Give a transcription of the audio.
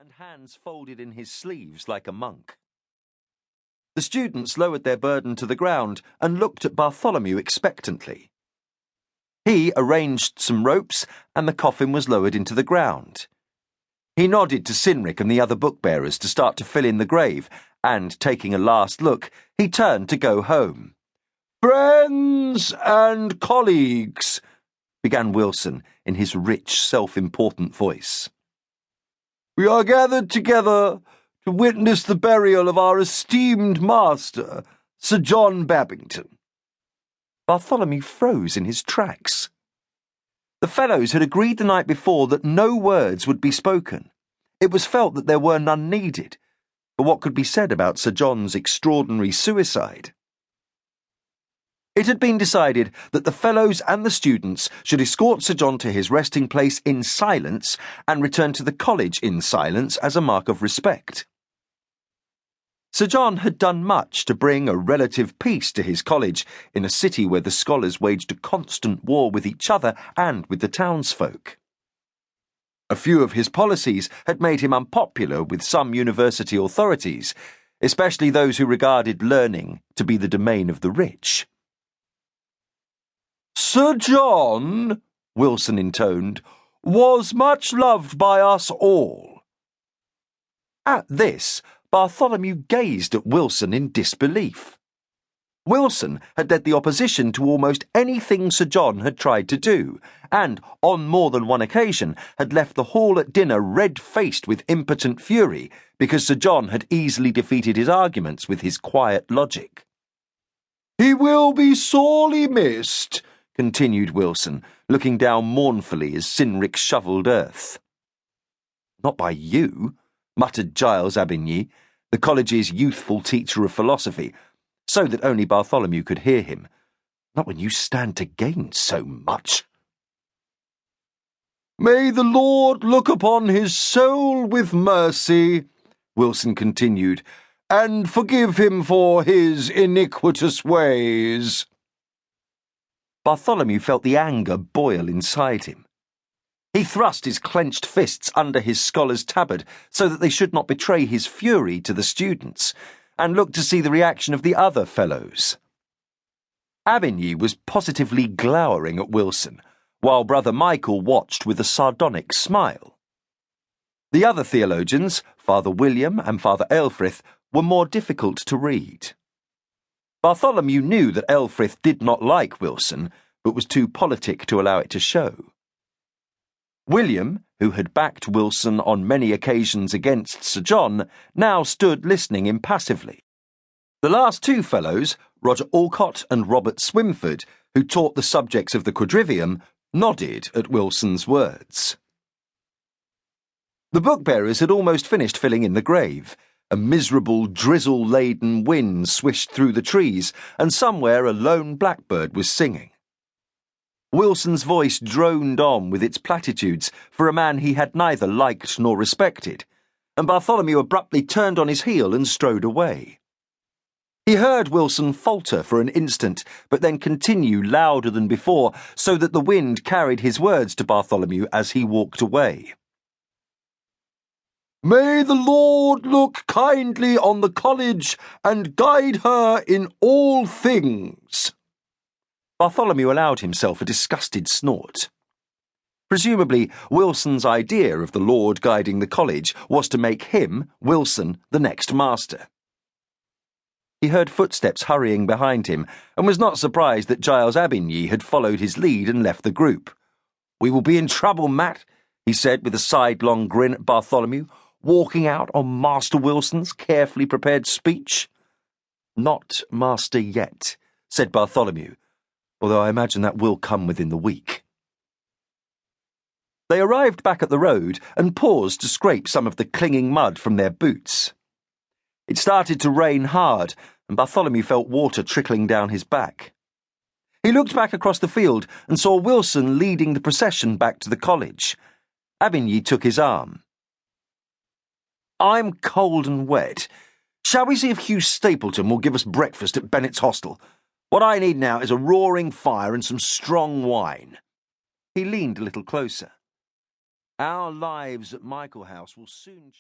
and hands folded in his sleeves like a monk. The students lowered their burden to the ground and looked at Bartholomew expectantly. He arranged some ropes and the coffin was lowered into the ground. He nodded to Cynric and the other book-bearers to start to fill in the grave, and, taking a last look, he turned to go home. "Friends and colleagues," began Wilson in his rich, self-important voice. "We are gathered together to witness the burial of our esteemed master, Sir John Babington." Bartholomew froze in his tracks. The fellows had agreed the night before that no words would be spoken. It was felt that there were none needed, but what could be said about Sir John's extraordinary suicide? It had been decided that the fellows and the students should escort Sir John to his resting place in silence and return to the college in silence as a mark of respect. Sir John had done much to bring a relative peace to his college in a city where the scholars waged a constant war with each other and with the townsfolk. A few of his policies had made him unpopular with some university authorities, especially those who regarded learning to be the domain of the rich. "Sir John," Wilson intoned, "was much loved by us all." At this, Bartholomew gazed at Wilson in disbelief. Wilson had led the opposition to almost anything Sir John had tried to do, and, on more than one occasion, had left the hall at dinner red-faced with impotent fury because Sir John had easily defeated his arguments with his quiet logic. "He will be sorely missed," continued Wilson, looking down mournfully as Cynric shovelled earth. "Not by you," muttered Giles Abigny, the college's youthful teacher of philosophy, so that only Bartholomew could hear him. "Not when you stand to gain so much." "May the Lord look upon his soul with mercy," Wilson continued, "and forgive him for his iniquitous ways." Bartholomew felt the anger boil inside him. He thrust his clenched fists under his scholar's tabard so that they should not betray his fury to the students, and looked to see the reaction of the other fellows. Abigny was positively glowering at Wilson, while Brother Michael watched with a sardonic smile. The other theologians, Father William and Father Aelfrith, were more difficult to read. Bartholomew knew that Aelfrith did not like Wilson, but was too politic to allow it to show. William, who had backed Wilson on many occasions against Sir John, now stood listening impassively. The last two fellows, Roger Alcott and Robert Swimford, who taught the subjects of the quadrivium, nodded at Wilson's words. The book-bearers had almost finished filling in the grave. A miserable, drizzle-laden wind swished through the trees, and somewhere a lone blackbird was singing. Wilson's voice droned on with its platitudes for a man he had neither liked nor respected, and Bartholomew abruptly turned on his heel and strode away. He heard Wilson falter for an instant, but then continue louder than before, so that the wind carried his words to Bartholomew as he walked away. "May the Lord look kindly on the college and guide her in all things." Bartholomew allowed himself a disgusted snort. Presumably, Wilson's idea of the Lord guiding the college was to make him, Wilson, the next master. He heard footsteps hurrying behind him, and was not surprised that Giles Abigny had followed his lead and left the group. "We will be in trouble, Matt," he said with a sidelong grin at Bartholomew, walking out on Master Wilson's carefully prepared speech. "Not master yet," said Bartholomew, "although I imagine that will come within the week." They arrived back at the road and paused to scrape some of the clinging mud from their boots. It started to rain hard, and Bartholomew felt water trickling down his back. He looked back across the field and saw Wilson leading the procession back to the college. Abigny took his arm. "I'm cold and wet. Shall we see if Hugh Stapleton will give us breakfast at Bennett's hostel? What I need now is a roaring fire and some strong wine." He leaned a little closer. "Our lives at Michaelhouse will soon change."